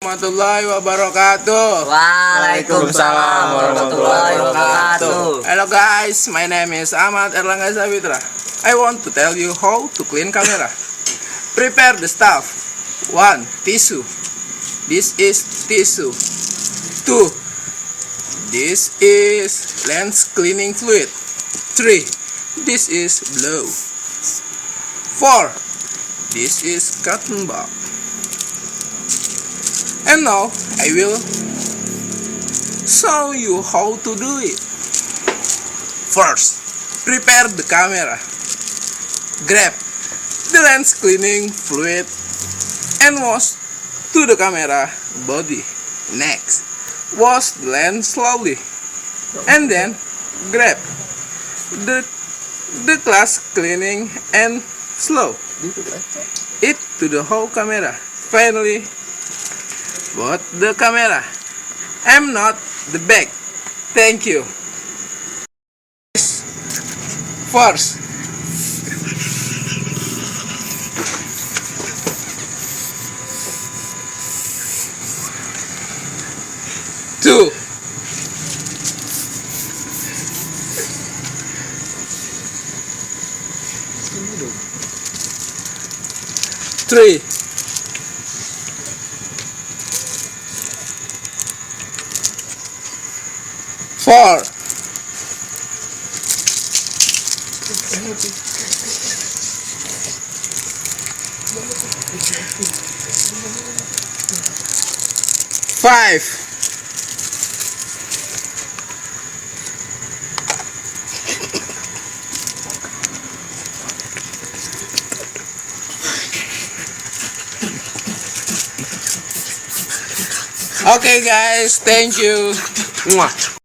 Warahmatullahi wabarakatuh. Waalaikumsalam warahmatullahi wabarakatuh. Hello guys, my name is Ahmad Erlangga Sabitra. I want to tell you how to clean camera. Prepare the stuff. 1. Tissue. This is tissue. 2. This is lens cleaning fluid. 3. This is glue. 4. This is cotton bud. And now I will show you how to do it. First, prepare the camera. Grab the lens cleaning fluid and wash to the camera body. Next, wash the lens slowly and then grab the glass cleaning and slow it to the whole camera. Finally, put the camera and not the back. Thank you. First, two, three, four, five, okay guys, thank you. Mwah.